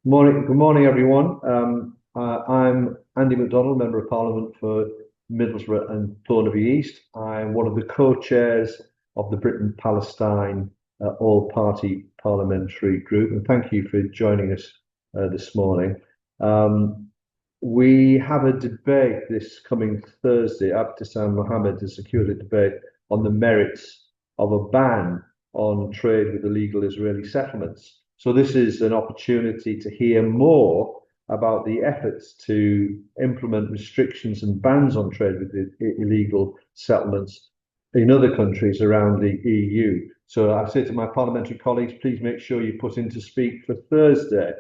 Good morning, everyone. I'm Andy MacDonald, Member of Parliament for Middlesbrough and Thornaby East. I'm one of the co-chairs of the Britain-Palestine All-Party Parliamentary Group, and thank you for joining us this morning. Um, we have a debate this coming Thursday. Abdeslam Mohammed has secured a debate on the merits of a ban on trade with illegal Israeli settlements. So this is an opportunity to hear more about the efforts to implement restrictions and bans on trade with illegal settlements in other countries around the EU. So I say to my parliamentary colleagues, please make sure you put in to speak for Thursday.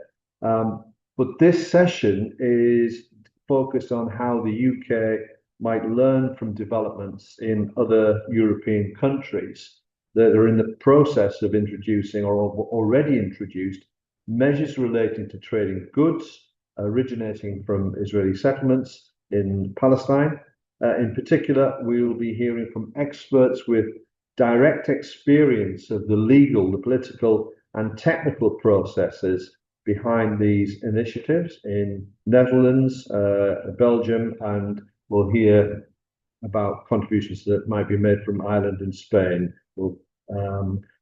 Um, but this session is focused on how the UK might learn from developments in other European countries that are in the process of introducing or already introduced measures relating to trading goods originating from Israeli settlements in Palestine. In particular, we will be hearing from experts with direct experience of the legal, the political, and technical processes behind these initiatives in Netherlands, Belgium, and we'll hear about contributions that might be made from Ireland and Spain.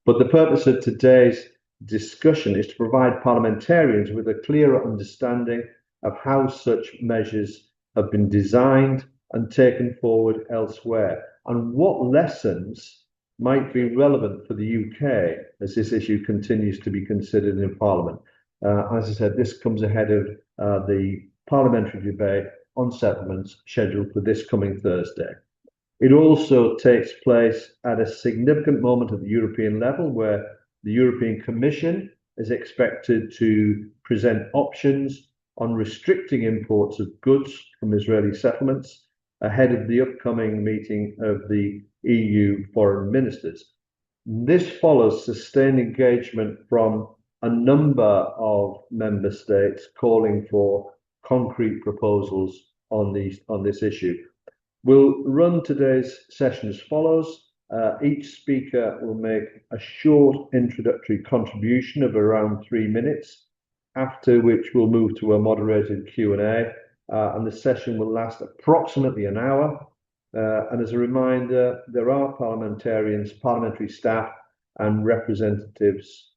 But the purpose of today's discussion is to provide parliamentarians with a clearer understanding of how such measures have been designed and taken forward elsewhere, and what lessons might be relevant for the UK as this issue continues to be considered in Parliament. As I said, this comes ahead of the parliamentary debate on settlements scheduled for this coming Thursday. It also takes place at a significant moment at the European level where the European Commission is expected to present options on restricting imports of goods from Israeli settlements ahead of the upcoming meeting of the EU foreign ministers. This follows sustained engagement from a number of member states calling for concrete proposals on this issue. We'll run today's session as follows. Each speaker will make a short introductory contribution of around 3 minutes, after which we'll move to a moderated Q&A, and the session will last approximately an hour. And as a reminder, there are parliamentarians, parliamentary staff, and representatives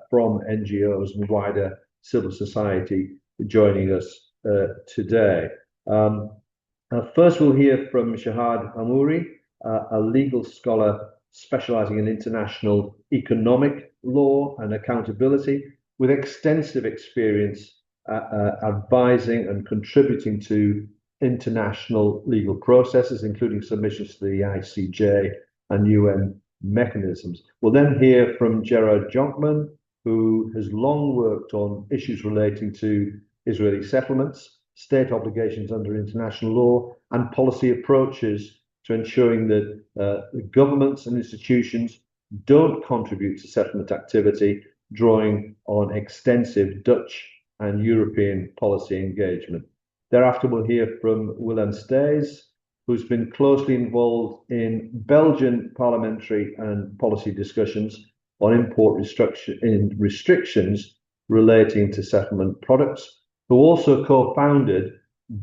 from NGOs and wider civil society joining us today. First, we'll hear from Shahad Hamouri, a legal scholar specializing in international economic law and accountability, with extensive experience advising and contributing to international legal processes, including submissions to the ICJ and UN mechanisms. We'll then hear from Gerard Jonkman, who has long worked on issues relating to Israeli settlements, state obligations under international law, and policy approaches to ensuring that the governments and institutions don't contribute to settlement activity, drawing on extensive Dutch and European policy engagement. Thereafter, we'll hear from Willem Staes, who's been closely involved in Belgian parliamentary and policy discussions on import restrictions relating to settlement products, who also co-founded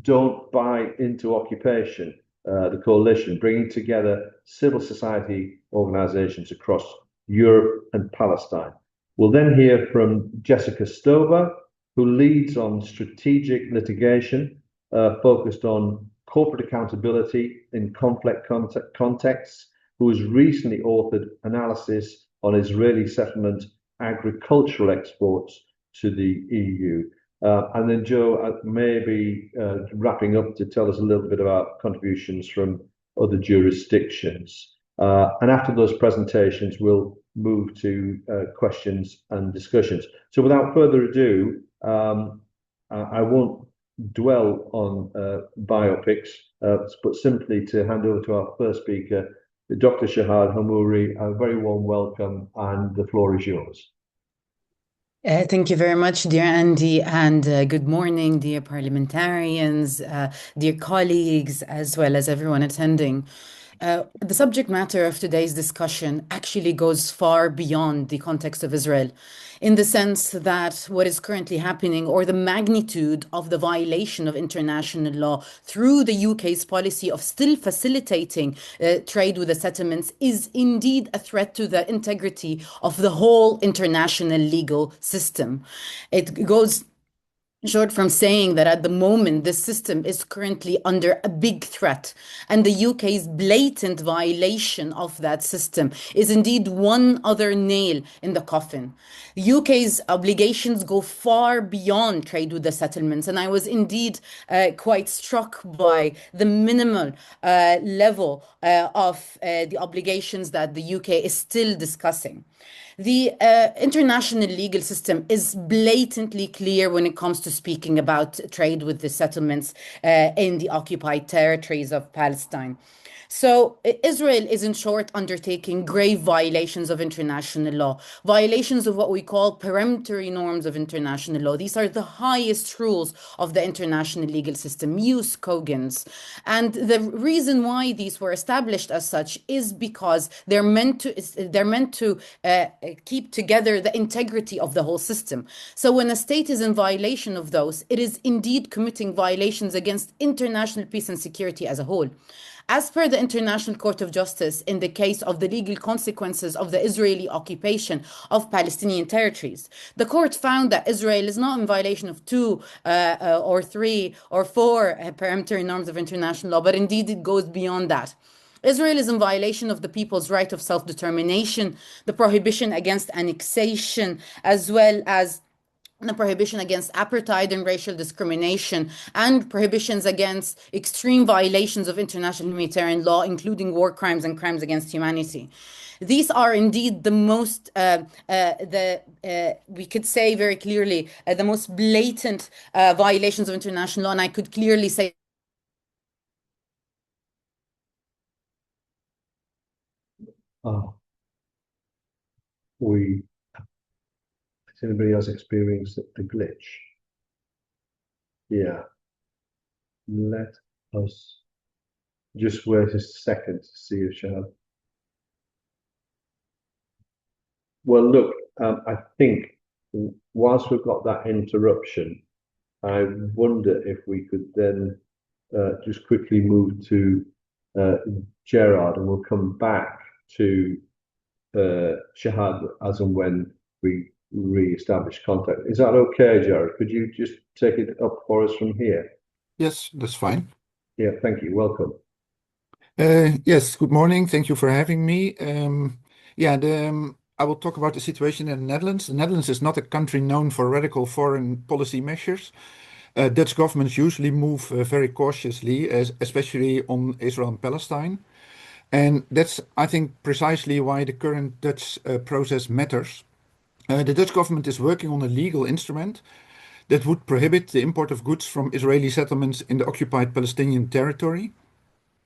Don't Buy Into Occupation, the coalition, bringing together civil society organizations across Europe and Palestine. We'll then hear from Jessica Stover, who leads on strategic litigation focused on corporate accountability in complex contexts, who has recently authored analysis on Israeli settlement agricultural exports to the EU. And then Joe may be wrapping up to tell us a little bit about contributions from other jurisdictions. And after those presentations, we'll move to questions and discussions. So without further ado, I won't dwell on biopics, but simply to hand over to our first speaker, Dr. Shahad Hamouri. A very warm welcome, and the floor is yours. Thank you very much, dear Andy, and good morning, dear parliamentarians, dear colleagues, as well as everyone attending. The subject matter of today's discussion actually goes far beyond the context of Israel, in the sense that what is currently happening, or the magnitude of the violation of international law through the UK's policy of still facilitating trade with the settlements, is indeed a threat to the integrity of the whole international legal system. It goes short from saying that at the moment this system is currently under a big threat, and the UK's blatant violation of that system is indeed one other nail in the coffin. The UK's obligations go far beyond trade with the settlements, and I was indeed quite struck by the minimal level of the obligations that the UK is still discussing. The international legal system is blatantly clear when it comes to speaking about trade with the settlements in the occupied territories of Palestine. So Israel is in short undertaking grave violations of international law, violations of what we call peremptory norms of international law. These are the highest rules of the international legal system, jus cogens. And the reason why these were established as such is because they're meant to keep together the integrity of the whole system. So when a state is in violation of those, it is indeed committing violations against international peace and security as a whole. As per the International Court of Justice, in the case of the legal consequences of the Israeli occupation of Palestinian territories, the court found that Israel is not in violation of two or three or four peremptory norms of international law, but indeed it goes beyond that. Israel is in violation of the people's right of self-determination, the prohibition against annexation, as well as the prohibition against apartheid and racial discrimination, and prohibitions against extreme violations of international humanitarian law, including war crimes and crimes against humanity. These are indeed the most, we could say very clearly, the most blatant violations of international law, and I could clearly say Oh, has anybody else experienced a glitch? Yeah, let us just wait a second to see if Shahab. Well, look, I think whilst we've got that interruption, I wonder if we could then just quickly move to Gerard, and we'll come back to Shahad as and when we re-establish contact. Is that okay, Gerard? Could you just take it up for us from here? Yes, that's fine. Yeah, thank you. Welcome. Yes, good morning. Thank you for having me. I will talk about the situation in the Netherlands. The Netherlands is not a country known for radical foreign policy measures. Dutch governments usually move very cautiously, especially on Israel and Palestine. And that's, I think, precisely why the current Dutch process matters. The Dutch government is working on a legal instrument that would prohibit the import of goods from Israeli settlements in the occupied Palestinian territory.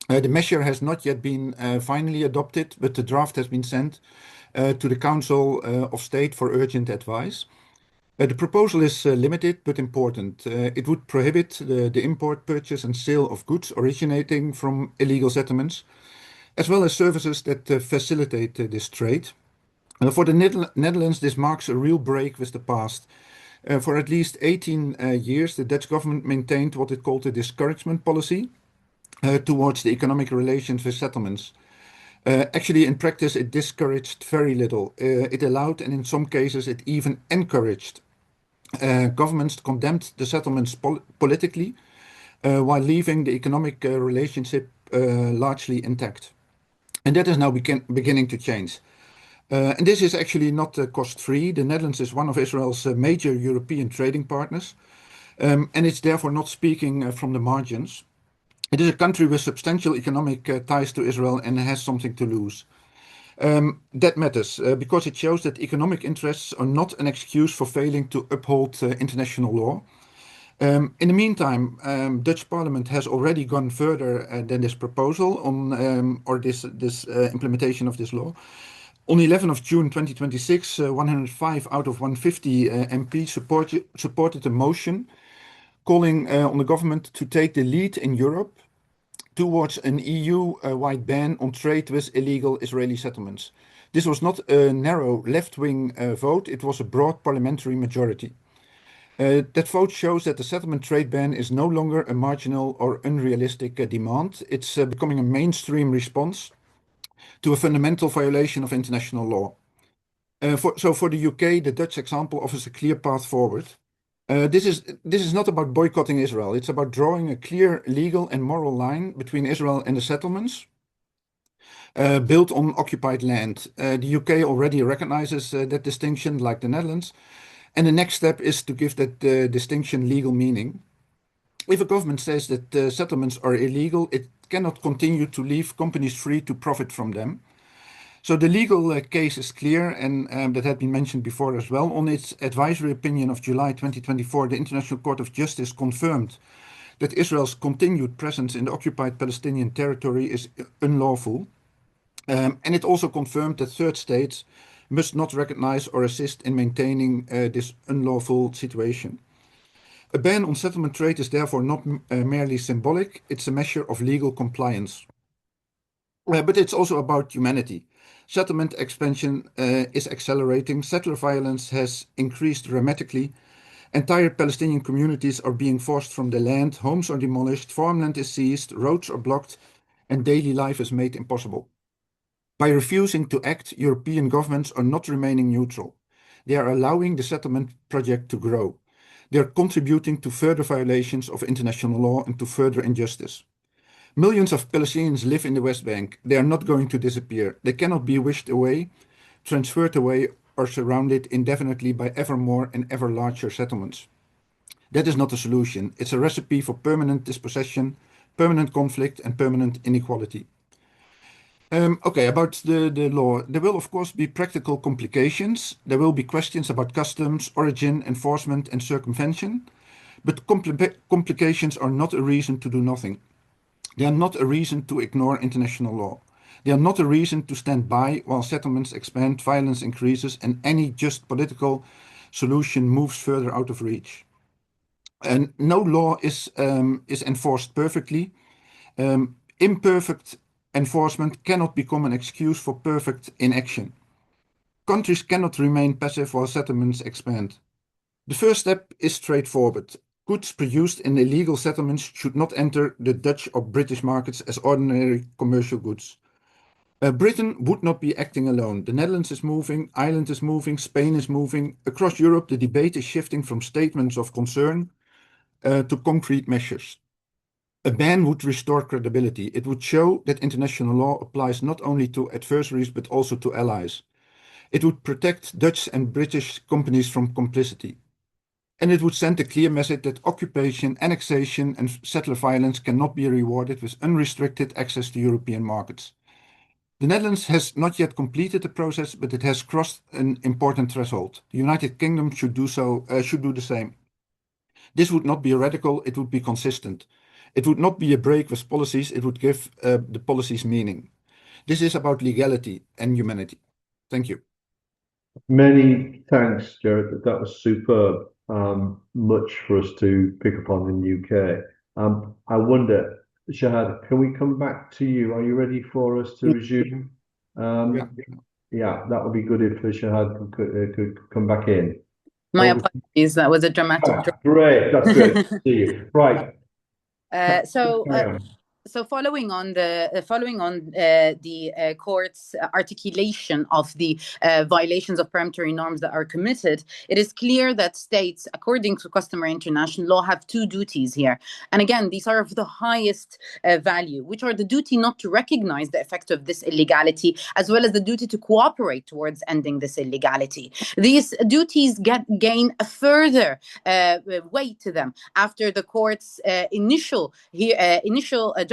The measure has not yet been finally adopted, but the draft has been sent to the Council of State for urgent advice. The proposal is limited but important. It would prohibit the import, purchase and sale of goods originating from illegal settlements, as well as services that facilitate this trade. For the Netherlands, this marks a real break with the past. For at least 18 years, the Dutch government maintained what it called a discouragement policy towards the economic relations with settlements. Actually, in practice, it discouraged very little. It allowed, and in some cases, it even encouraged governments to condemn the settlements politically, while leaving the economic relationship largely intact. And that is now beginning to change. And this is actually not cost-free. The Netherlands is one of Israel's major European trading partners, and it's therefore not speaking from the margins. It is a country with substantial economic ties to Israel and has something to lose. That matters because it shows that economic interests are not an excuse for failing to uphold international law. In the meantime, Dutch Parliament has already gone further than this proposal on or this implementation of this law. On 11 of June 2026, 105 out of 150 MPs supported a motion calling on the government to take the lead in Europe towards an EU-wide ban on trade with illegal Israeli settlements. This was not a narrow left-wing vote, it was a broad parliamentary majority. That vote shows that the settlement trade ban is no longer a marginal or unrealistic demand. It's becoming a mainstream response to a fundamental violation of international law. So for the UK, the Dutch example offers a clear path forward. This is not about boycotting Israel. It's about drawing a clear legal and moral line between Israel and the settlements built on occupied land. The UK already recognizes that distinction, like the Netherlands. And the next step is to give that distinction legal meaning. If a government says that settlements are illegal, it cannot continue to leave companies free to profit from them. So the legal case is clear, and that had been mentioned before as well. On its advisory opinion of July 2024, the International Court of Justice confirmed that Israel's continued presence in the occupied Palestinian territory is unlawful. And it also confirmed that third states must not recognize or assist in maintaining this unlawful situation. A ban on settlement trade is therefore not merely symbolic, it's a measure of legal compliance. But it's also about humanity. Settlement expansion is accelerating, settler violence has increased dramatically, entire Palestinian communities are being forced from their land, homes are demolished, farmland is seized, roads are blocked, and daily life is made impossible. By refusing to act, European governments are not remaining neutral. They are allowing the settlement project to grow. They are contributing to further violations of international law and to further injustice. Millions of Palestinians live in the West Bank. They are not going to disappear. They cannot be wished away, transferred away, or surrounded indefinitely by ever more and ever larger settlements. That is not a solution. It's a recipe for permanent dispossession, permanent conflict, and permanent inequality. Okay, about the law. There will, of course, be practical complications. There will be questions about customs, origin, enforcement, and circumvention. But complications are not a reason to do nothing. They are not a reason to ignore international law. They are not a reason to stand by while settlements expand, violence increases, and any just political solution moves further out of reach. And no law is enforced perfectly. Imperfect enforcement cannot become an excuse for perfect inaction. Countries cannot remain passive while settlements expand. The first step is straightforward. Goods produced in illegal settlements should not enter the Dutch or British markets as ordinary commercial goods. Britain would not be acting alone. The Netherlands is moving, Ireland is moving, Spain is moving. Across Europe, the debate is shifting from statements of concern to concrete measures. A ban would restore credibility. It would show that international law applies not only to adversaries but also to allies. It would protect Dutch and British companies from complicity. And it would send a clear message that occupation, annexation, and settler violence cannot be rewarded with unrestricted access to European markets. The Netherlands has not yet completed the process, but it has crossed an important threshold. The United Kingdom should do the same. This would not be radical, it would be consistent. It would not be a break with policies, it would give the policies meaning. This is about legality and humanity. Thank you. Many thanks, Jared. That was superb. Much for us to pick up on in the UK. I wonder, Shahad, can we come back to you? Are you ready for us to resume? Yeah, that would be good if Shahad could come back in. My apologies, that was a dramatic drop. Great, that's great to see you. Right. So following on the court's articulation of the violations of parliamentary norms that are committed, it is clear that states, according to customary international law, have two duties here. And again, these are of the highest value, which are the duty not to recognize the effect of this illegality, as well as the duty to cooperate towards ending this illegality. These duties gain a further weight to them after the court's initial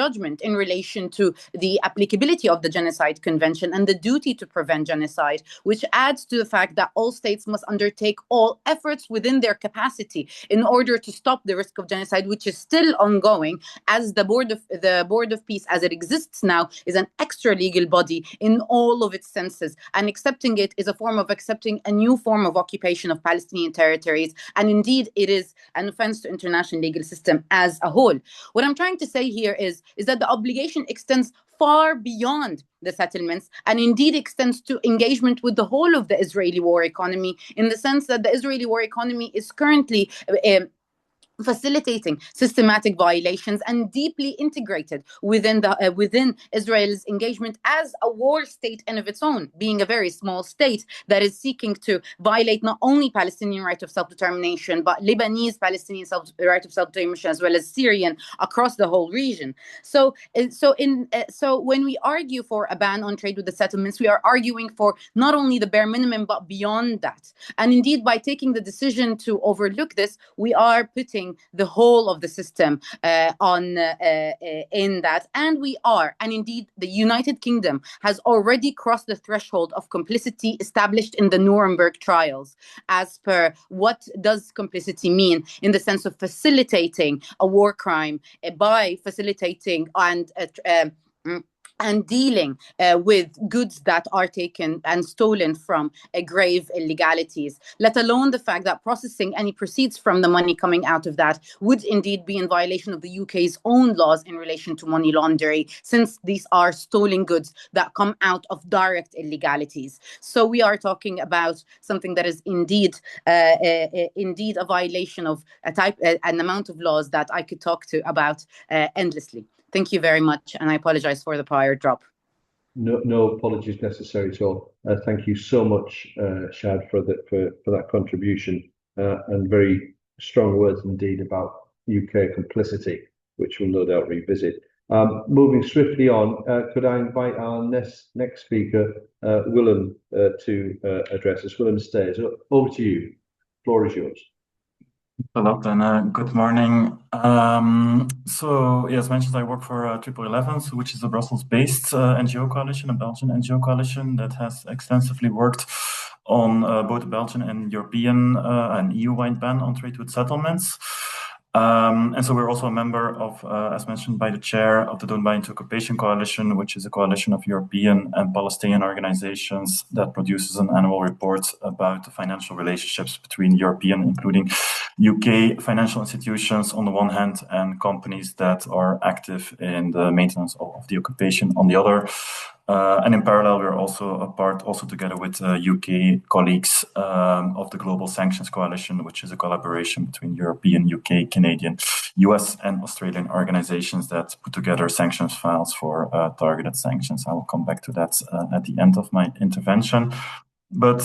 judgment in relation to the applicability of the Genocide Convention and the duty to prevent genocide, which adds to the fact that all states must undertake all efforts within their capacity in order to stop the risk of genocide, which is still ongoing, as the Board of Peace, as it exists now, is an extra legal body in all of its senses, and accepting it is a form of accepting a new form of occupation of Palestinian territories, and indeed it is an offense to international legal system as a whole. What I'm trying to say here is is that the obligation extends far beyond the settlements and indeed extends to engagement with the whole of the Israeli war economy, in the sense that the Israeli war economy is currently facilitating systematic violations and deeply integrated within Israel's engagement as a war state and of its own, being a very small state that is seeking to violate not only Palestinian right of self-determination, but Lebanese Palestinian right of self-determination, as well as Syrian, across the whole region. So when we argue for a ban on trade with the settlements, we are arguing for not only the bare minimum, but beyond that. And indeed, by taking the decision to overlook this, we are putting the whole of the system in that, and indeed the United Kingdom has already crossed the threshold of complicity established in the Nuremberg trials. As per, what does complicity mean in the sense of facilitating a war crime by facilitating and dealing with goods that are taken and stolen from grave illegalities, let alone the fact that processing any proceeds from the money coming out of that would indeed be in violation of the UK's own laws in relation to money laundering, since these are stolen goods that come out of direct illegalities. So we are talking about something that is indeed a violation of an amount of laws that I could talk to about endlessly. Thank you very much, and I apologize for the prior drop. No apologies necessary at all. Thank you so much, Shad, for that contribution, and very strong words indeed about UK complicity, which we'll no doubt revisit. Moving swiftly on, could I invite our next speaker, Willem, to address us? Willem Stairs, over to you. The floor is yours. A lot, and good morning. So, as mentioned, I work for Triple 11, which is a Brussels-based NGO coalition, a Belgian NGO coalition that has extensively worked on both the Belgian and European and EU-wide ban on trade with settlements. And so we're also a member of, as mentioned by the chair, of the Don't Buy Into Occupation Coalition, which is a coalition of European and Palestinian organizations that produces an annual report about the financial relationships between European, including UK financial institutions on the one hand, and companies that are active in the maintenance of the occupation on the other. And in parallel, we're also a part, also together with UK colleagues, of the Global Sanctions Coalition, which is a collaboration between European, UK, Canadian, US, and Australian organizations that put together sanctions files for targeted sanctions. I will come back to that at the end of my intervention. But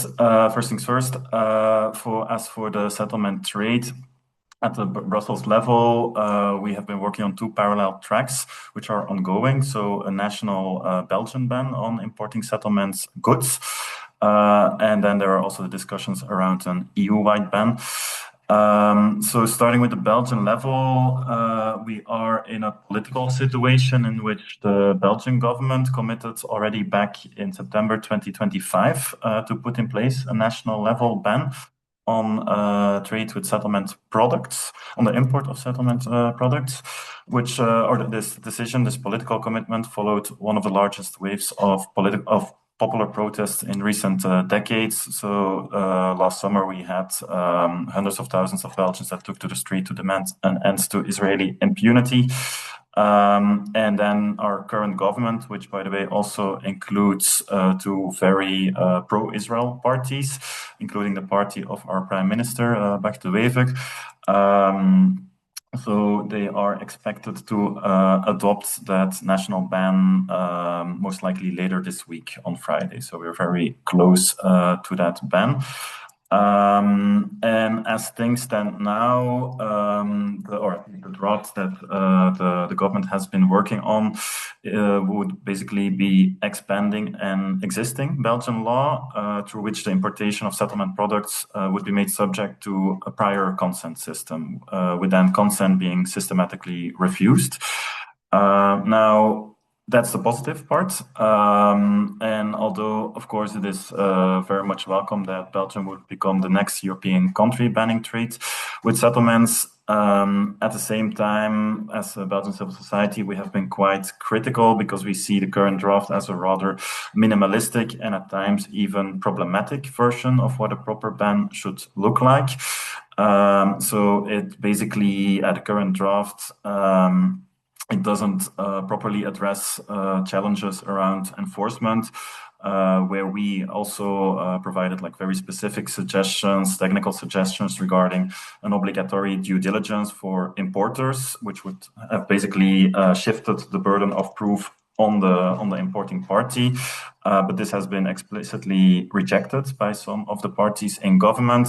first things first, as for the settlement trade, at the Brussels level, we have been working on two parallel tracks, which are ongoing. So a national Belgian ban on importing settlements goods. And then there are also the discussions around an EU-wide ban. So starting with the Belgian level, we are in a political situation in which the Belgian government committed already back in September 2025 to put in place a national level ban on trade with settlement products, on the import of settlement products, which, this political commitment followed one of the largest waves of popular protests in recent decades. So last summer we had hundreds of thousands of Belgians that took to the street to demand an end to Israeli impunity. And then our current government, which by the way also includes two very pro-Israel parties, including the party of our Prime Minister, Bart De Wever. So they are expected to adopt that national ban most likely later this week on Friday. So we're very close to that ban. And as things stand now, the draft that the government has been working on would basically be expanding an existing Belgian law through which the importation of settlement products would be made subject to a prior consent system, with then consent being systematically refused. Now, that's the positive part. And although, of course, it is very much welcome that Belgium would become the next European country banning trade with settlements, at the same time, as a Belgian civil society, we have been quite critical because we see the current draft as a rather minimalistic and at times even problematic version of what a proper ban should look like. So it basically, at the current draft, it doesn't properly address challenges around enforcement, where we also provided like very specific suggestions, technical suggestions regarding an obligatory due diligence for importers, which would have basically shifted the burden of proof on the importing party. But this has been explicitly rejected by some of the parties in government.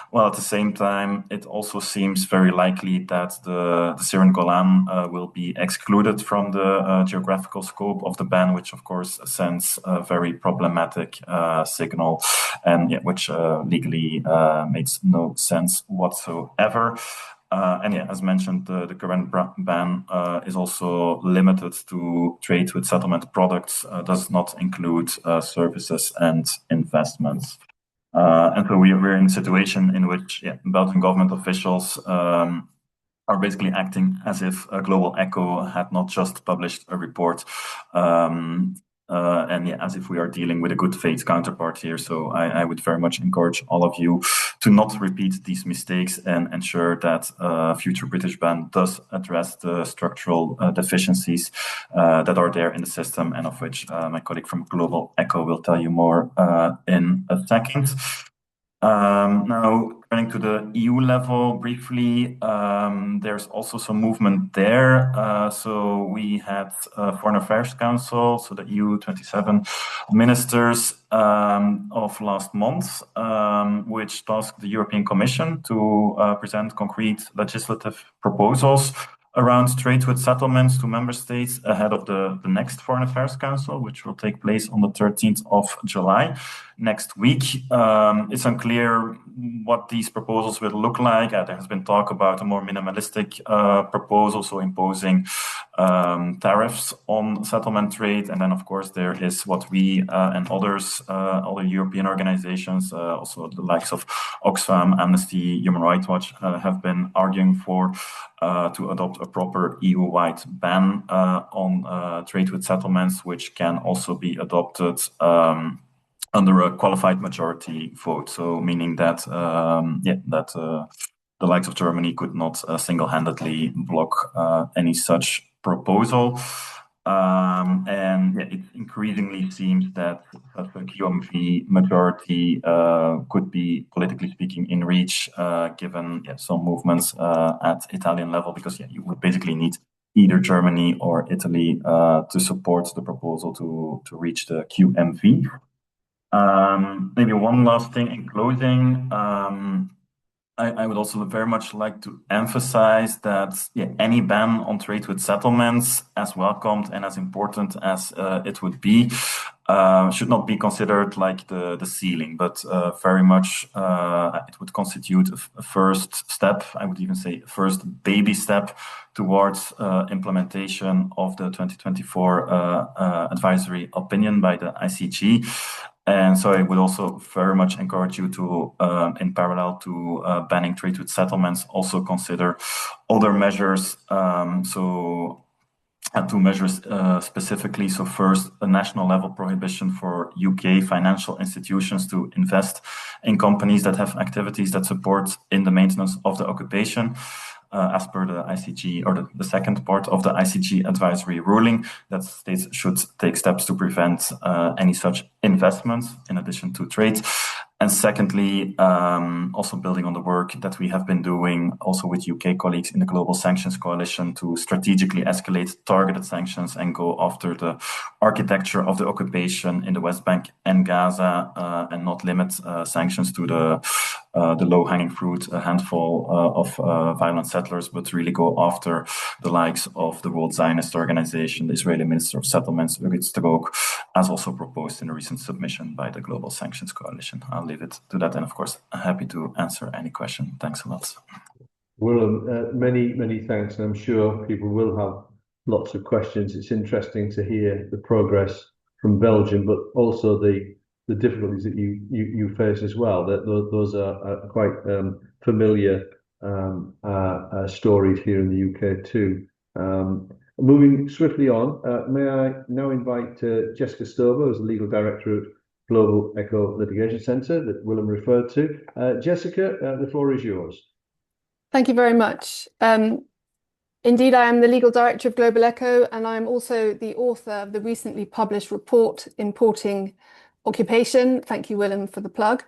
While at the same time, it also seems very likely that the Syrian Golan will be excluded from the geographical scope of the ban, which of course sends a very problematic signal, and which legally makes no sense whatsoever. And as mentioned, the current ban is also limited to trade with settlement products, does not include services and investments. And so we're in a situation in which Belgian government officials are basically acting as if Global Echo had not just published a report, and as if we are dealing with a good faith counterpart here. So I would very much encourage all of you to not repeat these mistakes and ensure that future British ban does address the structural deficiencies that are there in the system, and of which my colleague from Global Echo will tell you more in a second. Now, turning to the EU level briefly, there's also some movement there. So we had Foreign Affairs Council, so the EU 27 ministers of last month, which tasked the European Commission to present concrete legislative proposals around trade with settlements to member states ahead of the next Foreign Affairs Council, which will take place on the 13th of July next week. It's unclear what these proposals will look like. There has been talk about a more minimalistic proposal, so imposing tariffs on settlement trade. And then, of course, there is what we and others, other European organizations, also the likes of Oxfam, Amnesty, Human Rights Watch, have been arguing for to adopt a proper EU-wide ban on trade with settlements, which can also be adopted under a qualified majority vote. So meaning that the likes of Germany could not single-handedly block any such proposal. And it increasingly seems that a QMV majority could be, politically speaking, in reach, given some movements at Italian level, because you would basically need either Germany or Italy to support the proposal to reach the QMV. Maybe one last thing in closing. I would also very much like to emphasize that any ban on trade with settlements, as welcomed and as important as it would be, should not be considered like the ceiling, but very much it would constitute a first step, I would even say first baby step towards implementation of the 2024 advisory opinion by the ICG. And so I would also very much encourage you to, in parallel to banning trade with settlements, also consider other measures. Two measures specifically. So first, a national level prohibition for UK financial institutions to invest in companies that have activities that support in the maintenance of the occupation. As per the ICG, or the second part of the ICG advisory ruling, that states should take steps to prevent any such investments in addition to trade. And secondly, also building on the work that we have been doing also with UK colleagues in the Global Sanctions Coalition to strategically escalate targeted sanctions and go after the architecture of the occupation in the West Bank and Gaza, and not limit sanctions to the low-hanging fruit, a handful of violent settlers, but really go after the likes of the World Zionist Organization, the Israeli Minister of Settlements, Ugit Stagog, as also proposed in a recent submission by the Global Sanctions Coalition. I'll leave it to that, and of course, I'm happy to answer any question. Thanks a lot. Willem, many thanks, and I'm sure people will have lots of questions. It's interesting to hear the progress from Belgium, but also the difficulties that you face as well. That those are quite familiar stories here in the UK too. Moving swiftly on, may I now invite Jessica Stover, who's the legal director of Global Echo Litigation Centre that Willem referred to. Jessica, the floor is yours. Thank you very much. Indeed, I am the legal director of Global Echo, and I'm also the author of the recently published report, Importing Occupation. Thank you, Willem, for the plug.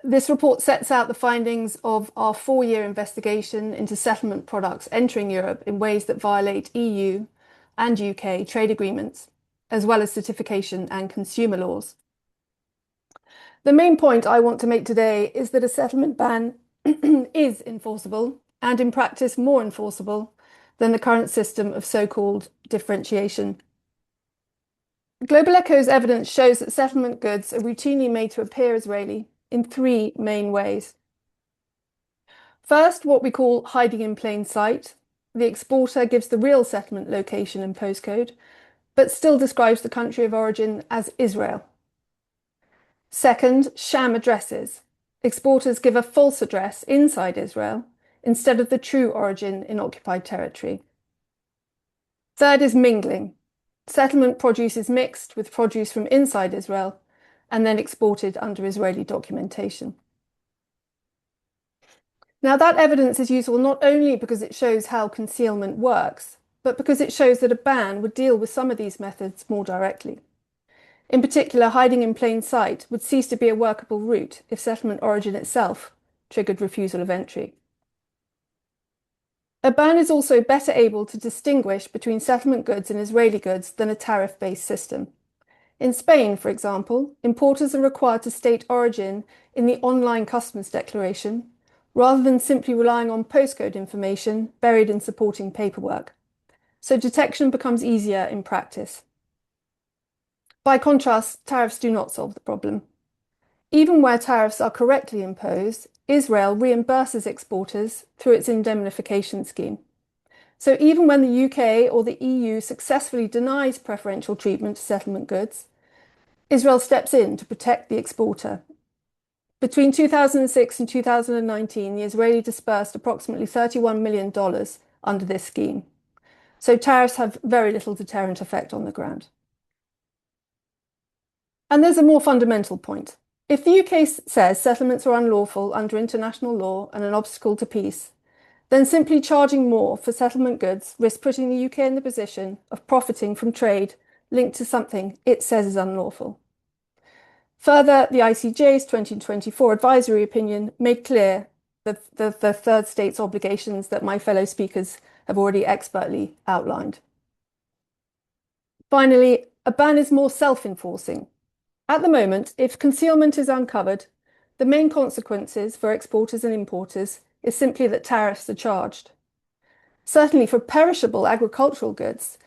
This report sets out the findings of our 4-year investigation into settlement products entering Europe in ways that violate EU and UK trade agreements, as well as certification and consumer laws. The main point I want to make today is that a settlement ban is enforceable, and in practice more enforceable than the current system of so-called differentiation. Global Echo's evidence shows that settlement goods are routinely made to appear Israeli in 3 main ways. First, what we call hiding in plain sight. The exporter gives the real settlement location and postcode, but still describes the country of origin as Israel. Second, sham addresses. Exporters give a false address inside Israel instead of the true origin in occupied territory. Third is mingling. Settlement produce is mixed with produce from inside Israel and then exported under Israeli documentation. Now, that evidence is useful not only because it shows how concealment works, but because it shows that a ban would deal with some of these methods more directly. In particular, hiding in plain sight would cease to be a workable route if settlement origin itself triggered refusal of entry. A ban is also better able to distinguish between settlement goods and Israeli goods than a tariff-based system. In Spain, for example, importers are required to state origin in the online customs declaration, rather than simply relying on postcode information buried in supporting paperwork. So detection becomes easier in practice. By contrast, tariffs do not solve the problem. Even where tariffs are correctly imposed, Israel reimburses exporters through its indemnification scheme. So even when the UK or the EU successfully denies preferential treatment to settlement goods, Israel steps in to protect the exporter. Between 2006 and 2019, the Israeli dispersed approximately $31 million under this scheme. So tariffs have very little deterrent effect on the ground. And there's a more fundamental point. If the UK says settlements are unlawful under international law and an obstacle to peace, then simply charging more for settlement goods risks putting the UK in the position of profiting from trade linked to something it says is unlawful. Further, the ICJ's 2024 advisory opinion made clear the third state's obligations that my fellow speakers have already expertly outlined. Finally, a ban is more self-enforcing. At the moment, if concealment is uncovered, the main consequences for exporters and importers is simply that tariffs are charged. Certainly for perishable agricultural goods,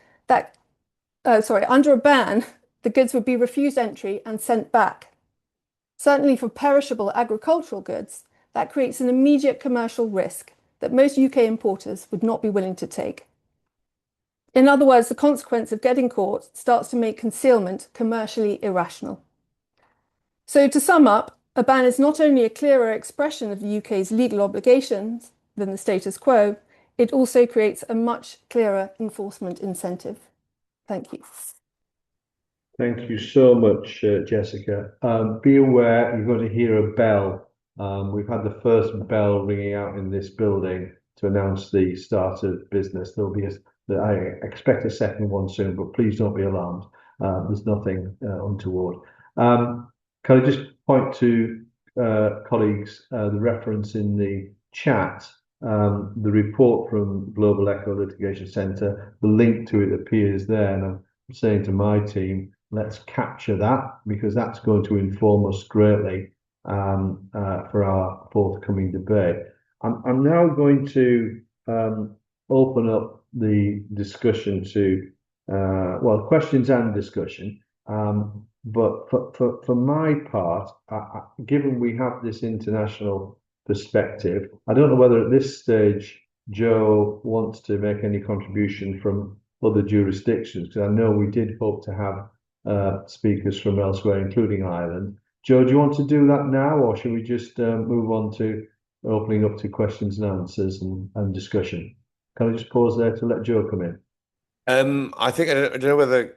under a ban, the goods would be refused entry and sent back. Certainly for perishable agricultural goods, that creates an immediate commercial risk that most UK importers would not be willing to take. In other words, the consequence of getting caught starts to make concealment commercially irrational. So to sum up, a ban is not only a clearer expression of the UK's legal obligations than the status quo, it also creates a much clearer enforcement incentive. Thank you. Thank you so much, Jessica. Be aware, you're going to hear a bell. We've had the first bell ringing out in this building to announce the start of business. I expect a second one soon, but please don't be alarmed. There's nothing untoward. Can I just point to colleagues, the reference in the chat, the report from Global Echo Litigation Centre, the link to it appears there. And I'm saying to my team, let's capture that because that's going to inform us greatly for our forthcoming debate. I'm now going to open up the discussion to, questions and discussion. But for my part, given we have this international perspective, I don't know whether at this stage Joe wants to make any contribution from other jurisdictions, because I know we did hope to have speakers from elsewhere, including Ireland. Joe, do you want to do that now, or should we just move on to opening up to questions and answers and discussion? Can I just pause there to let Joe come in? I think I don't know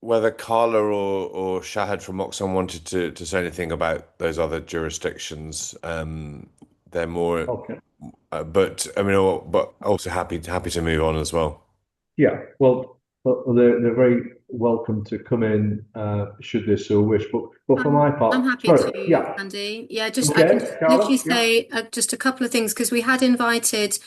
whether Carla or Shahad from Oxfam wanted to say anything about those other jurisdictions. They're more. Okay. but I mean, but also happy to move on as well. Yeah, well, they're very welcome to come in should they so wish. But for my part, I'm happy sorry, to, yeah, Andy. Yeah, just I okay, can just Carla, literally yeah. say just a couple of things because we had invited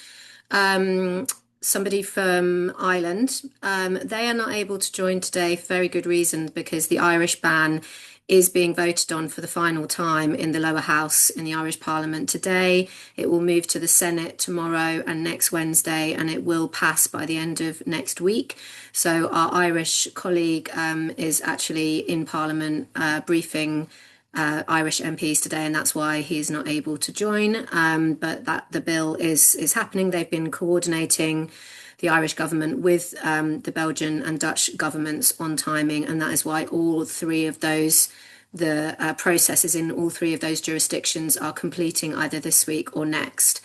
somebody from Ireland. They are not able to join today for very good reason because the Irish ban is being voted on for the final time in the lower house in the Irish Parliament today. It will move to the Senate tomorrow and next Wednesday, and it will pass by the end of next week. So our Irish colleague is actually in Parliament briefing Irish MPs today, and that's why he's not able to join. But that the bill is happening. They've been coordinating the Irish government with the Belgian and Dutch governments on timing, and that is why all three of those processes in all three of those jurisdictions are completing either this week or next.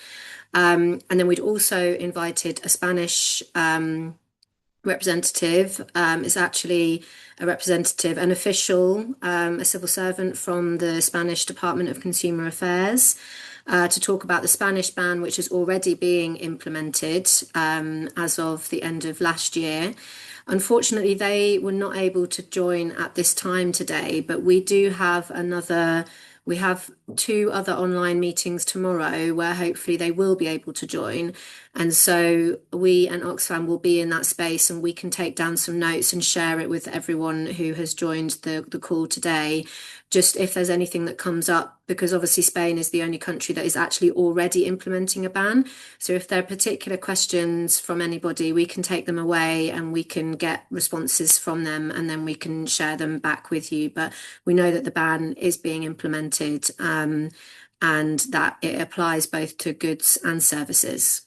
And then we'd also invited a Spanish representative. Is actually a representative, an official, a civil servant from the Spanish Department of Consumer Affairs, to talk about the Spanish ban, which is already being implemented as of the end of last year. Unfortunately, they were not able to join at this time today, but we have two other online meetings tomorrow where hopefully they will be able to join. And so we and Oxfam will be in that space and we can take down some notes and share it with everyone who has joined the call today. Just if there's anything that comes up, because obviously Spain is the only country that is actually already implementing a ban. So if there are particular questions from anybody, we can take them away and we can get responses from them and then we can share them back with you. But we know that the ban is being implemented and that it applies both to goods and services.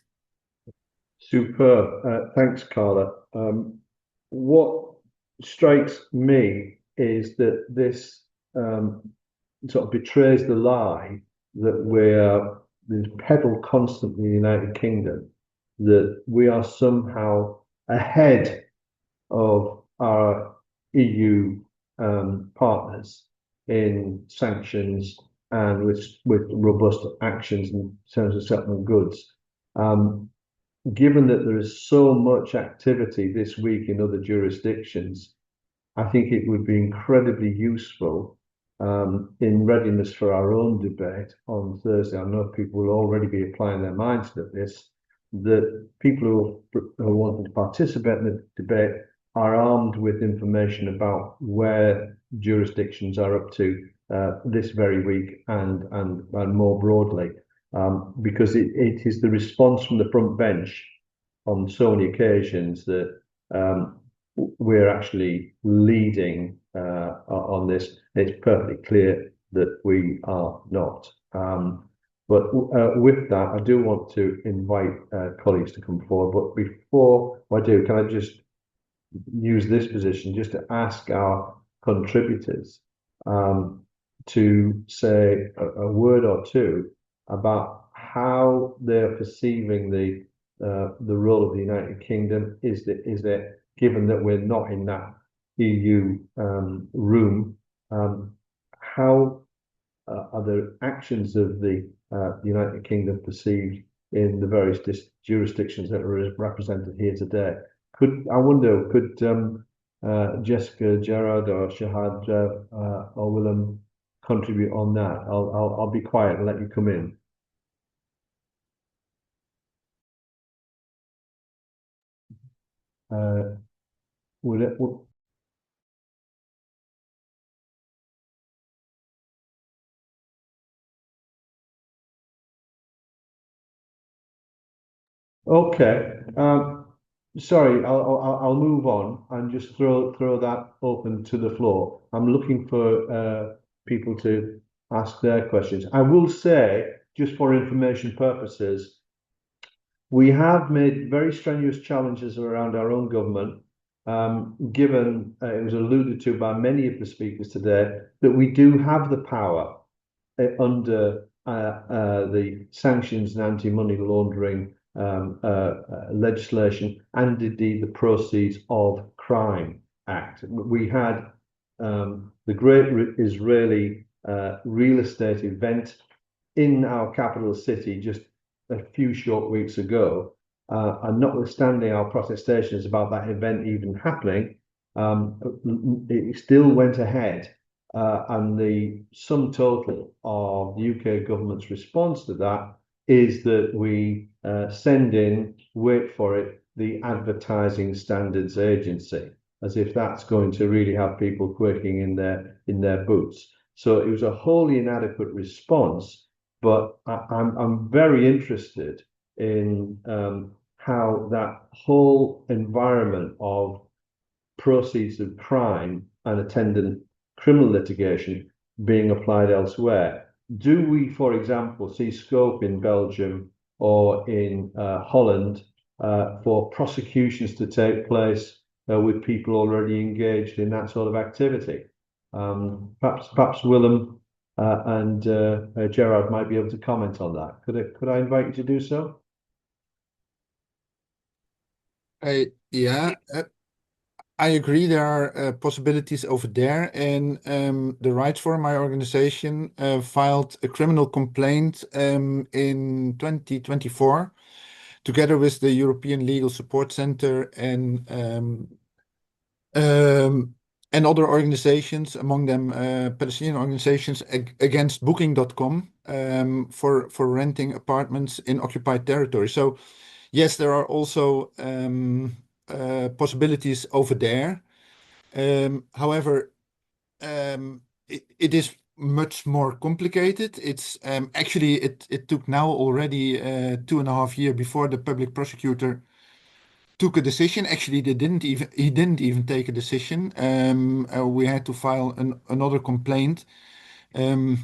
Superb. Thanks, Carla. What strikes me is that this sort of betrays the lie that we're peddled constantly in the United Kingdom, that we are somehow ahead of our EU partners in sanctions and with robust actions in terms of settlement goods. Given that there is so much activity this week in other jurisdictions, I think it would be incredibly useful in readiness for our own debate on Thursday. I know people will already be applying their minds to this, that people who want to participate in the debate are armed with information about where jurisdictions are up to this very week and more broadly. Because it is the response from the front bench on so many occasions that we're actually leading on this. It's perfectly clear that we are not. But with that, I do want to invite colleagues to come forward. But before I do, can I just use this position just to ask our contributors to say a word or two about how they're perceiving the role of the United Kingdom. Is that given that we're not in that EU room, how are the actions of the United Kingdom perceived in the various jurisdictions that are represented here today? Could Jessica, Gerard, or Shahad or Willem contribute on that? I'll be quiet and let you come in. Okay. Sorry, I'll move on and just throw that open to the floor. I'm looking for people to ask their questions. I will say, just for information purposes, we have made very strenuous challenges around our own government, given it was alluded to by many of the speakers today, that we do have the power under the sanctions and anti-money laundering legislation and indeed the Proceeds of Crime Act. We had the great Israeli real estate event in our capital city just a few short weeks ago, and notwithstanding our protestations about that event even happening, it still went ahead. And the sum total of the UK government's response to that is that we send in, wait for it, the Advertising Standards Agency, as if that's going to really have people quaking in their boots. So it was a wholly inadequate response, but I'm very interested in how that whole environment of proceeds of crime and attendant criminal litigation being applied elsewhere. Do we, for example, see scope in Belgium or in Holland for prosecutions to take place with people already engaged in that sort of activity? Perhaps Willem and Gerard might be able to comment on that. Could I invite you to do so? Yeah, I agree. There are possibilities over there, and the Rights Forum, my organization, filed a criminal complaint in 2024, together with the European Legal Support Center and other organizations, among them Palestinian organizations, against Booking.com for renting apartments in occupied territory. So, yes, there are also possibilities over there. However, it is much more complicated. It's actually it took now already 2.5 years before the public prosecutor took a decision. Actually, he didn't even take a decision. We had to file another complaint to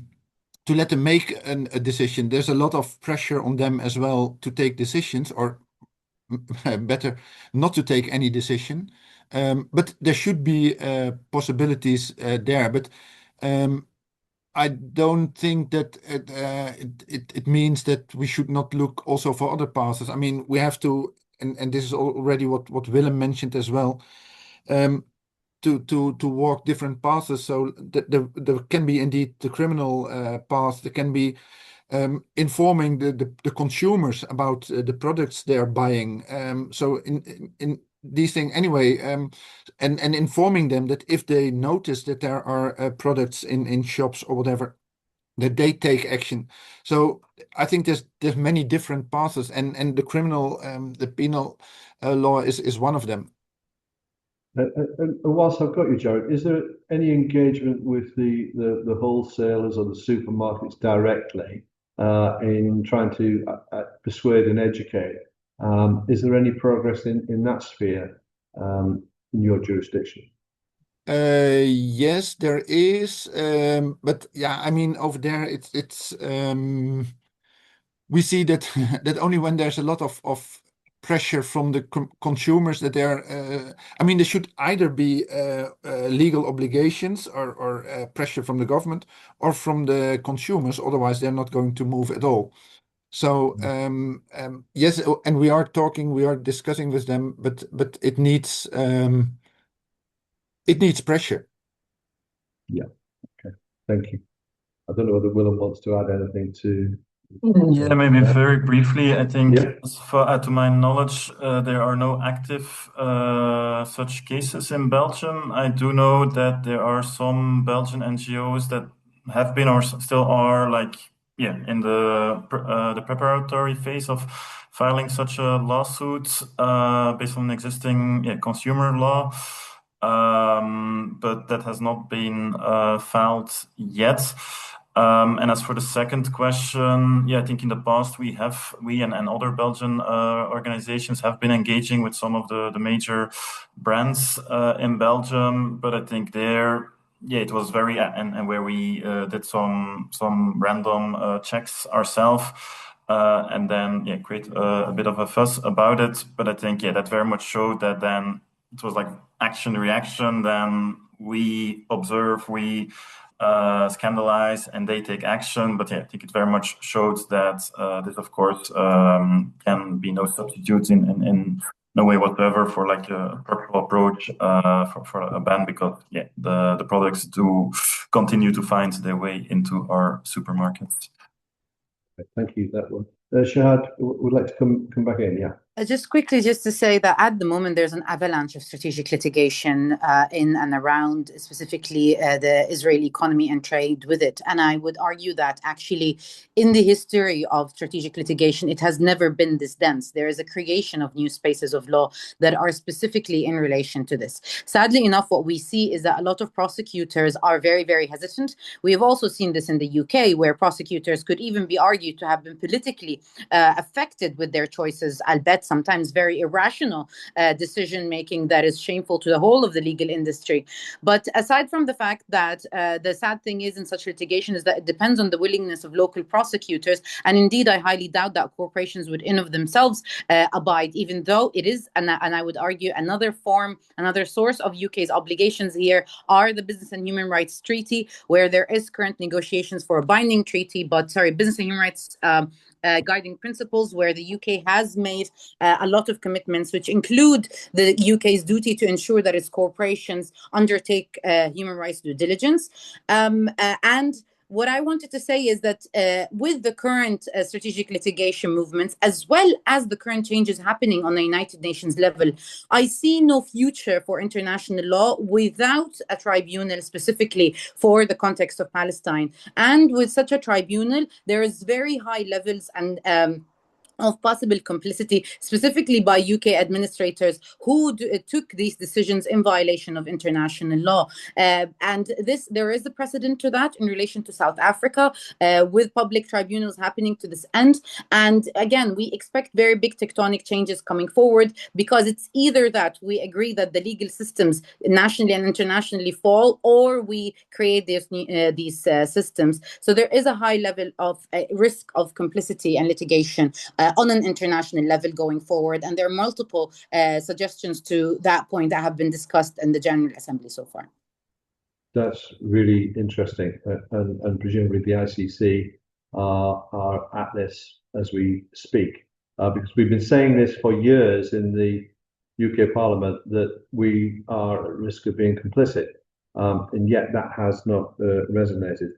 let them make a decision. There's a lot of pressure on them as well to take decisions, or better, not to take any decision. But there should be possibilities there. But I don't think that it means that we should not look also for other passes. I mean, we have to, and this is already what Willem mentioned as well, to walk different paths. So there can be indeed the criminal path. There can be informing the consumers about the products they are buying. So in these things anyway, and informing them that if they notice that there are products in shops or whatever, that they take action. So I think there's many different paths, and the criminal, the penal law is one of them. And whilst I've got you, Jared, is there any engagement with the wholesalers or the supermarkets directly in trying to persuade and educate? Is there any progress in that sphere in your jurisdiction? Yes, there is, but yeah, I mean, over there, it's we see that that only when there's a lot of pressure from the consumers that they're, I mean, there should either be legal obligations or pressure from the government or from the consumers. Otherwise, they're not going to move at all. So yes, and we are discussing with them, but it needs pressure. Yeah. Okay. Thank you. I don't know whether Willem wants to add anything to. Yeah, maybe very briefly. I think, Yeah. as far to my knowledge, there are no active such cases in Belgium. I do know that there are some Belgian NGOs that have been or still are, like, yeah, in the preparatory phase of filing such a lawsuit based on existing consumer law. But that has not been filed yet. And as for the second question, yeah, I think in the past we and other Belgian organizations have been engaging with some of the major brands in Belgium, but I think there, yeah, it was very and where we did some random checks ourselves. And then create a bit of a fuss about it, but I think that very much showed that then it was like action reaction. Then we observe, we scandalize, and they take action. But I think it very much shows that this, of course, can be no substitute in no way whatsoever for like a purposeful approach for a ban, because the products do continue to find their way into our supermarkets. Thank you. That one. Shahad would like to come back in. Yeah. Just quickly, just to say that at the moment there's an avalanche of strategic litigation in and around specifically the Israeli economy and trade with it. And I would argue that actually in the history of strategic litigation, it has never been this dense. There is a creation of new spaces of law that are specifically in relation to this. Sadly enough, what we see is that a lot of prosecutors are very, very hesitant. We have also seen this in the UK, where prosecutors could even be argued to have been politically affected with their choices, albeit sometimes very irrational decision making that is shameful to the whole of the legal industry. But aside from the fact that the sad thing is in such litigation is that it depends on the willingness of local prosecutors, and indeed I highly doubt that corporations would in of themselves abide, even though it is, and I would argue another source of UK's obligations here are the Business and Human Rights Treaty, where there is current negotiations for a binding treaty, Business and Human Rights guiding principles, where the UK has made a lot of commitments, which include the UK's duty to ensure that its corporations undertake human rights due diligence. And what I wanted to say is that with the current strategic litigation movements, as well as the current changes happening on the United Nations level, I see no future for international law without a tribunal specifically for the context of Palestine. And with such a tribunal, there is very high levels and of possible complicity, specifically by UK administrators who took these decisions in violation of international law. And there is a precedent to that in relation to South Africa, with public tribunals happening to this end. And again, we expect very big tectonic changes coming forward, because it's either that we agree that the legal systems nationally and internationally fall, or we create these systems. So there is a high level of risk of complicity and litigation on an international level going forward. And there are multiple suggestions to that point that have been discussed in the General Assembly so far. That's really interesting. And presumably the ICC are at this as we speak, because we've been saying this for years in the UK Parliament, that we are at risk of being complicit, and yet that has not resonated.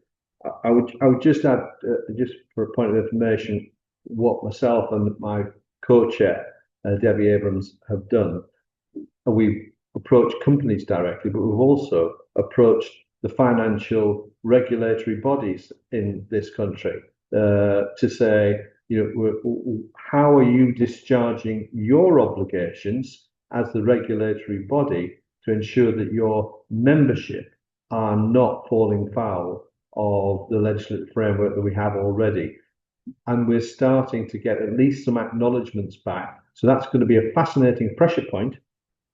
I would just add, just for a point of information, what myself and my co-chair, Debbie Abrams, have done. We've approached companies directly, but we've also approached the financial regulatory bodies in this country to say, how are you discharging your obligations as the regulatory body to ensure that your membership are not falling foul of the legislative framework that we have already. And we're starting to get at least some acknowledgements back. So that's going to be a fascinating pressure point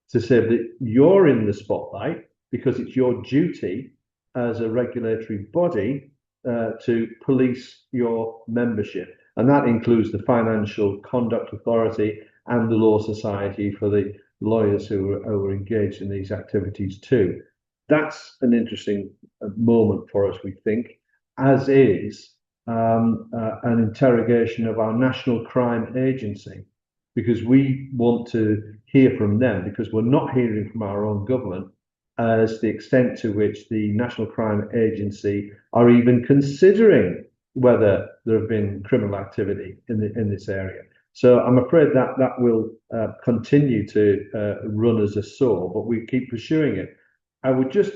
to say that you're in the spotlight because it's your duty as a regulatory body to police your membership. And that includes the Financial Conduct Authority and the Law Society for the lawyers who are engaged in these activities too. That's an interesting moment for us, we think, as is an interrogation of our National Crime Agency, because we want to hear from them, because we're not hearing from our own government as the extent to which the National Crime Agency are even considering whether there have been criminal activity in this area. So I'm afraid that will continue to run as a sore, but we keep pursuing it. I would just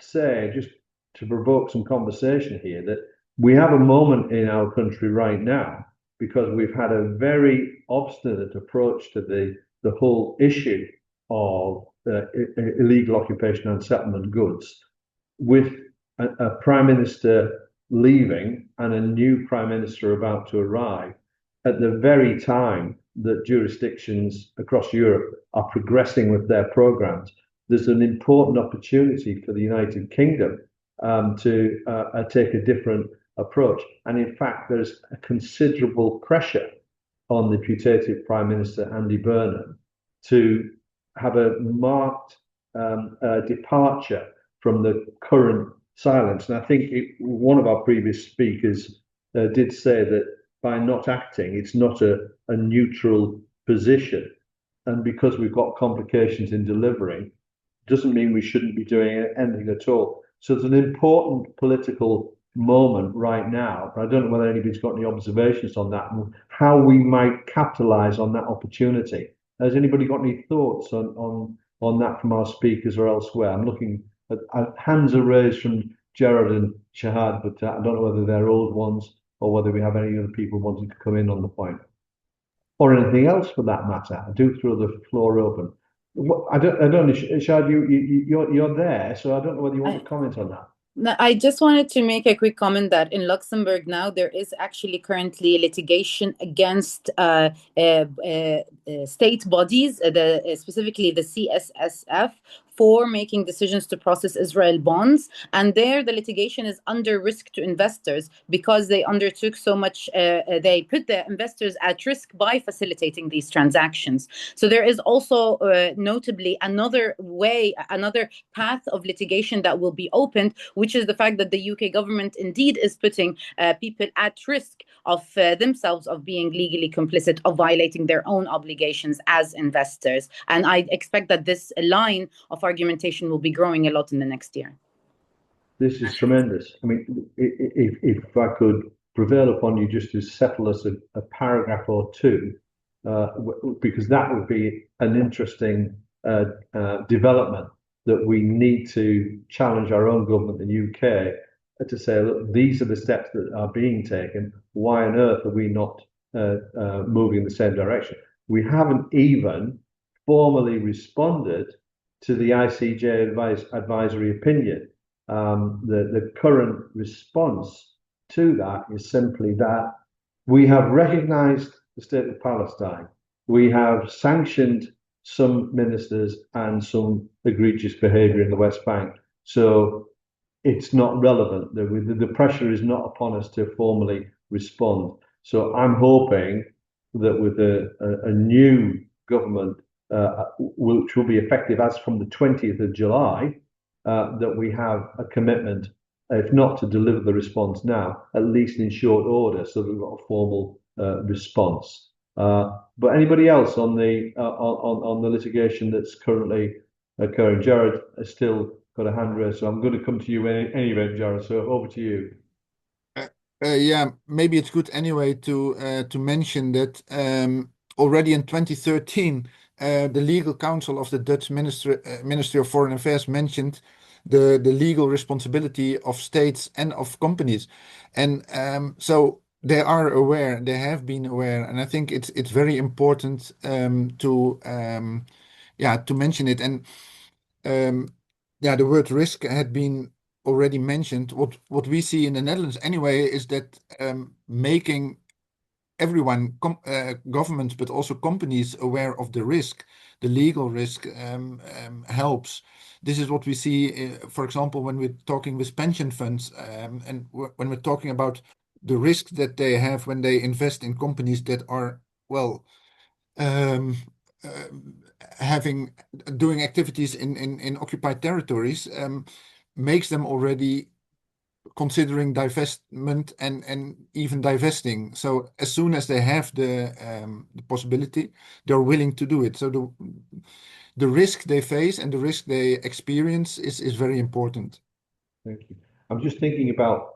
say, just to provoke some conversation here, that we have a moment in our country right now, because we've had a very obstinate approach to the whole issue of illegal occupation and settlement goods, with a prime minister leaving and a new prime minister about to arrive at the very time that jurisdictions across Europe are progressing with their programs. There's an important opportunity for the United Kingdom to take a different approach. And in fact, there's a considerable pressure on the putative Prime Minister, Andy Burnham, to have a marked departure from the current silence. And I think one of our previous speakers did say that by not acting, it's not a neutral position. And because we've got complications in delivering, doesn't mean we shouldn't be doing anything at all. So it's an important political moment right now, but I don't know whether anybody's got any observations on that and how we might capitalize on that opportunity. Has anybody got any thoughts on that from our speakers or elsewhere? I'm looking at hands are raised from Gerard and Shahad, but I don't know whether they're old ones or whether we have any other people wanting to come in on the point. Or anything else for that matter. I do throw the floor open. I don't know, Shahad, you're there, so I don't know whether you want to comment on that. No, I just wanted to make a quick comment that in Luxembourg now there is actually currently litigation against state bodies, specifically the CSSF, for making decisions to process Israel bonds. And there the litigation is under risk to investors because they undertook so much, they put the investors at risk by facilitating these transactions. So there is also notably another path of litigation that will be opened, which is the fact that the UK government indeed is putting people at risk of themselves of being legally complicit, of violating their own obligations as investors. And I expect that this line of argumentation will be growing a lot in the next year. This is tremendous. I mean, if I could prevail upon you just to settle us a paragraph or two, because that would be an interesting development that we need to challenge our own government in the UK to say, look, these are the steps that are being taken. Why on earth are we not moving in the same direction? We haven't even formally responded to the ICJ advisory opinion. The current response to that is simply that we have recognized the state of Palestine. We have sanctioned some ministers and some egregious behavior in the West Bank. So it's not relevant. The pressure is not upon us to formally respond. So I'm hoping that with a new government, which will be effective as from the 20th of July, that we have a commitment, if not to deliver the response now, at least in short order, so that we've got a formal response. But anybody else on the litigation that's currently occurring? Gerard has still got a hand raised, so I'm going to come to you anyway, Gerard. So over to you. Yeah, maybe it's good anyway to mention that already in 2013, the legal counsel of the Dutch Ministry of Foreign Affairs mentioned the legal responsibility of states and of companies, and so they are aware. They have been aware, and I think it's very important to mention it. And the word risk had been already mentioned. What we see in the Netherlands anyway is that making everyone, governments, but also companies, aware of the risk, the legal risk, helps. This is what we see, for example, when we're talking with pension funds, and when we're talking about the risk that they have when they invest in companies that are, well, doing activities in occupied territories, makes them already considering divestment and even divesting. So as soon as they have the possibility, they're willing to do it. So the risk they face and the risk they experience is very important. Thank you. I'm just thinking about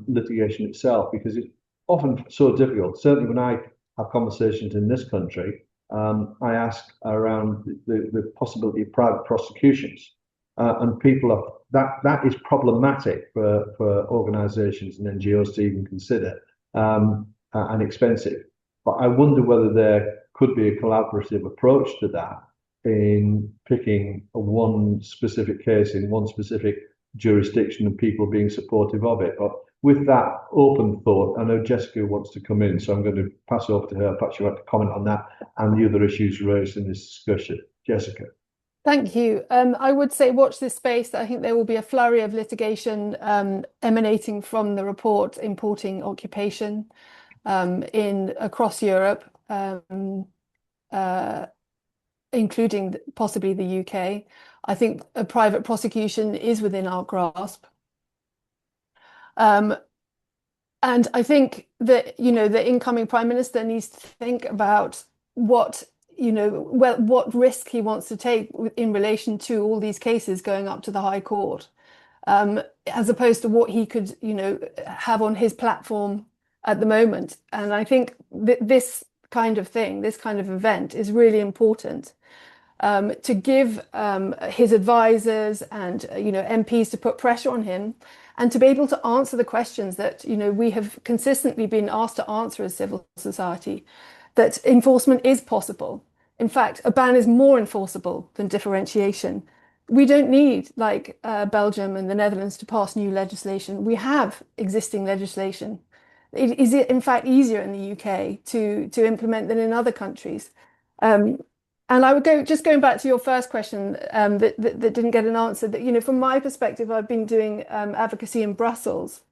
litigation itself, because it's often so difficult. Certainly when I have conversations in this country, I ask around the possibility of private prosecutions. And people are that is problematic for organisations and NGOs to even consider, and expensive. But I wonder whether there could be a collaborative approach to that in picking one specific case in one specific jurisdiction and people being supportive of it. But with that open thought, I know Jessica wants to come in, so I'm going to pass over to her. Perhaps you want to comment on that and the other issues raised in this discussion. Jessica. Thank you. I would say watch this space. I think there will be a flurry of litigation emanating from the report importing occupation across Europe, including possibly the UK. I think a private prosecution is within our grasp. And I think that, the incoming Prime Minister needs to think about what risk he wants to take in relation to all these cases going up to the High Court. as opposed to what he could, have on his platform at the moment. And I think this kind of thing, this kind of event is really important to give his advisors and MPs to put pressure on him and to be able to answer the questions that we have consistently been asked to answer as civil society, that enforcement is possible. In fact, a ban is more enforceable than differentiation. We don't need, like Belgium and the Netherlands, to pass new legislation. We have existing legislation. It is, in fact, easier in the UK to implement than in other countries. And I would going back to your first question that didn't get an answer. That from my perspective, I've been doing advocacy in Brussels,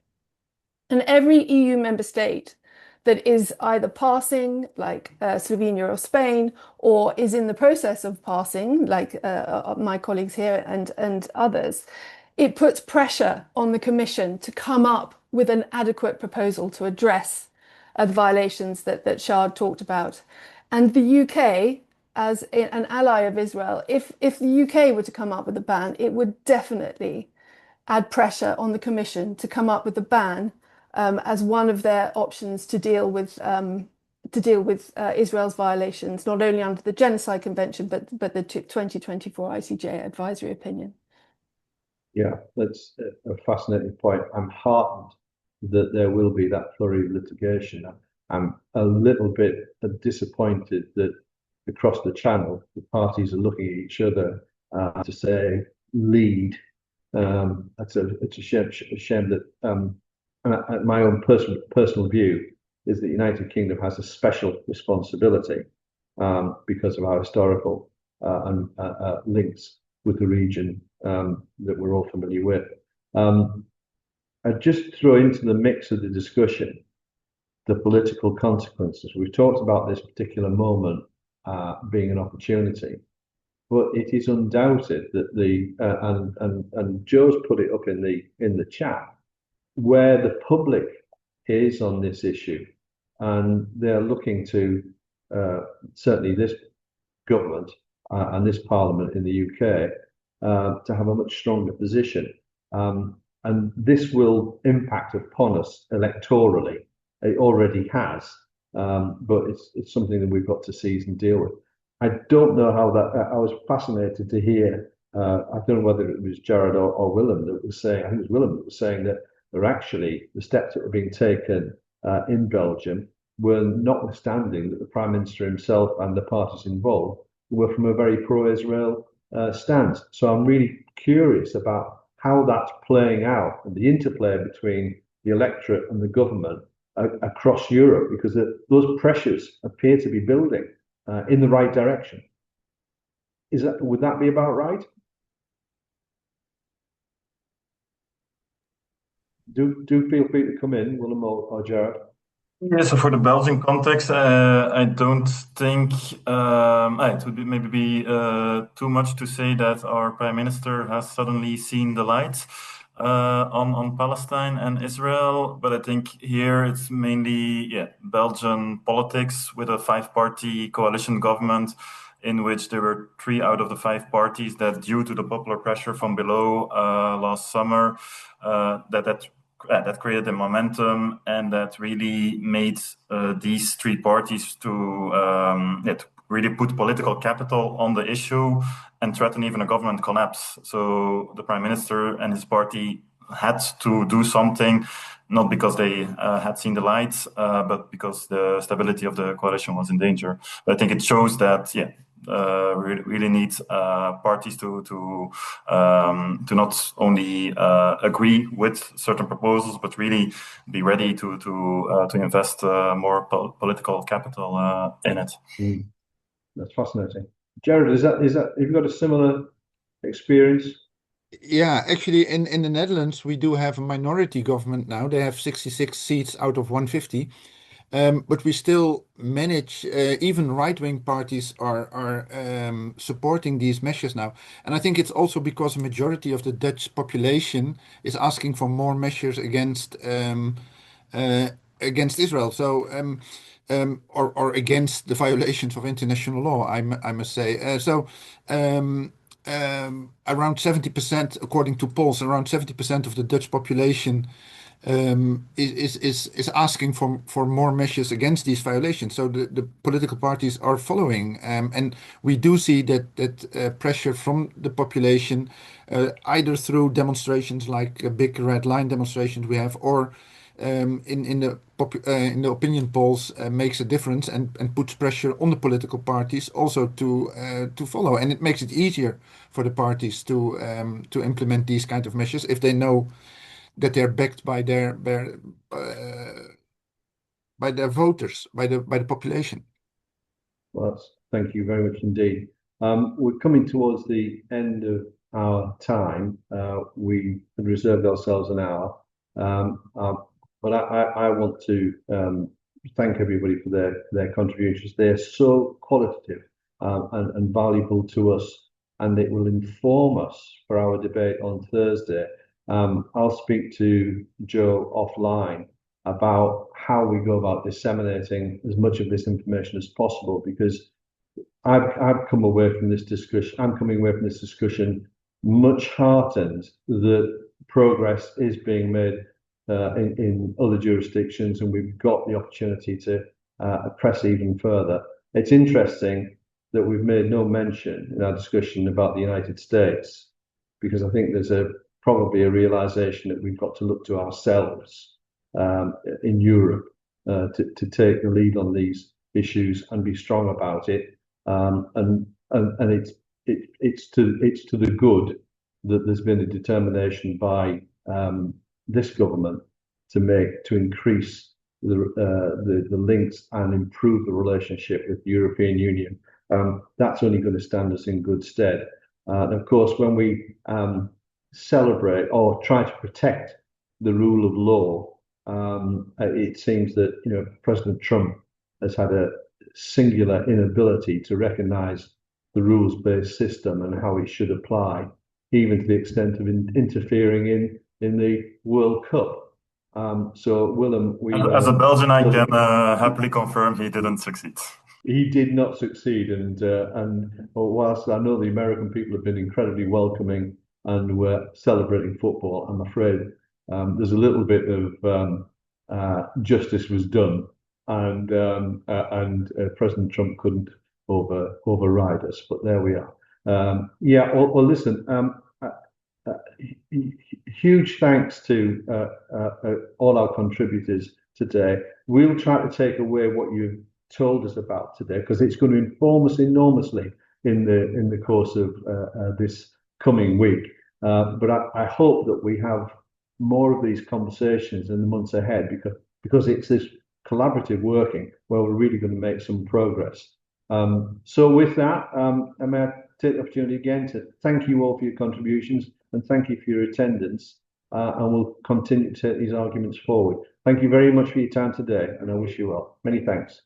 and every EU member state that is either passing, like Slovenia or Spain, or is in the process of passing, like my colleagues here and others, it puts pressure on the Commission to come up with an adequate proposal to address the violations that Shad talked about. And the UK, as an ally of Israel, if the UK were to come up with a ban, it would definitely add pressure on the Commission to come up with a ban as one of their options to deal with Israel's violations, not only under the Genocide Convention, but the 2024 ICJ advisory opinion. Yeah, that's a fascinating point. I'm heartened that there will be that flurry of litigation. I'm a little bit disappointed that across the channel, the parties are looking at each other to say lead. It's a shame that my own personal view is that the United Kingdom has a special responsibility because of our historical and links with the region that we're all familiar with. I'd just throw into the mix of the discussion the political consequences. We've talked about this particular moment being an opportunity, but it is undoubted that and Joe's put it up in the chat where the public is on this issue, and they're looking to certainly this government and this parliament in the UK to have a much stronger position, and this will impact upon us electorally. It already has, but it's something that we've got to seize and deal with. I don't know how that. I was fascinated to hear. I don't know whether it was Jared or Willem that was saying. I think it was Willem that was saying that there actually the steps that were being taken in Belgium were notwithstanding that the Prime Minister himself and the parties involved were from a very pro-Israel stance. So I'm really curious about how that's playing out and the interplay between the electorate and the government across Europe, because those pressures appear to be building in the right direction. Would that be about right? Do feel free to come in, Willem or Jared. Yeah, so for the Belgian context, I don't think it would maybe be too much to say that our Prime Minister has suddenly seen the light on Palestine and Israel, but I think here it's mainly Belgian politics with a 5-party coalition government in which there were 3 out of the 5 parties that, due to the popular pressure from below last summer, that created a momentum and that really made these 3 parties to really put political capital on the issue and threaten even a government collapse. So the Prime Minister and his party had to do something, not because they had seen the light, but because the stability of the coalition was in danger. But I think it shows that, we really need parties to not only agree with certain proposals, but really be ready to invest more political capital in it. That's fascinating. Jared, is that have you got a similar experience? Yeah, actually, in the Netherlands, we do have a minority government now. They have 66 seats out of 150. But we still manage, even right-wing parties are supporting these measures now. And I think it's also because a majority of the Dutch population is asking for more measures against Israel. So, or against the violations of international law, I must say. around 70%, according to polls, around 70% of the Dutch population is asking for more measures against these violations. So the political parties are following, and we do see that pressure from the population, either through demonstrations like big red line demonstrations we have, or in the opinion polls, makes a difference and puts pressure on the political parties also to follow, and it makes it easier for the parties to implement these kind of measures if they know that they're backed by their voters, by the population. Well, thank you very much indeed. We're coming towards the end of our time. We had reserved ourselves an hour, but I want to thank everybody for their contributions. They're so qualitative and valuable to us, and it will inform us for our debate on Thursday. I'll speak to Joe offline about how we go about disseminating as much of this information as possible, because I've come away from this discussion. I'm coming away from this discussion much heartened that progress is being made in other jurisdictions, and we've got the opportunity to press even further. It's interesting that we've made no mention in our discussion about the United States, because I think there's probably a realization that we've got to look to ourselves in Europe to take the lead on these issues and be strong about it. And it's to the good that there's been a determination by this government to increase the links and improve the relationship with the European Union. That's only going to stand us in good stead. And of course, when we celebrate or try to protect the rule of law, it seems that President Trump has had a singular inability to recognize the rules-based system and how it should apply, even to the extent of interfering in the World Cup. So Willem, as a Belgian, I can happily confirm he didn't succeed. He did not succeed, and whilst I know the American people have been incredibly welcoming and were celebrating football, I'm afraid there's a little bit of justice was done, and President Trump couldn't override us. But there we are. Yeah. Well, listen. Huge thanks to all our contributors today. We'll try to take away what you've told us about today, because it's going to inform us enormously in the course of this coming week. But I hope that we have more of these conversations in the months ahead, because it's this collaborative working where we're really going to make some progress. So with that, I may take the opportunity again to thank you all for your contributions and thank you for your attendance. And we'll continue to take these arguments forward. Thank you very much for your time today, and I wish you well. Many thanks.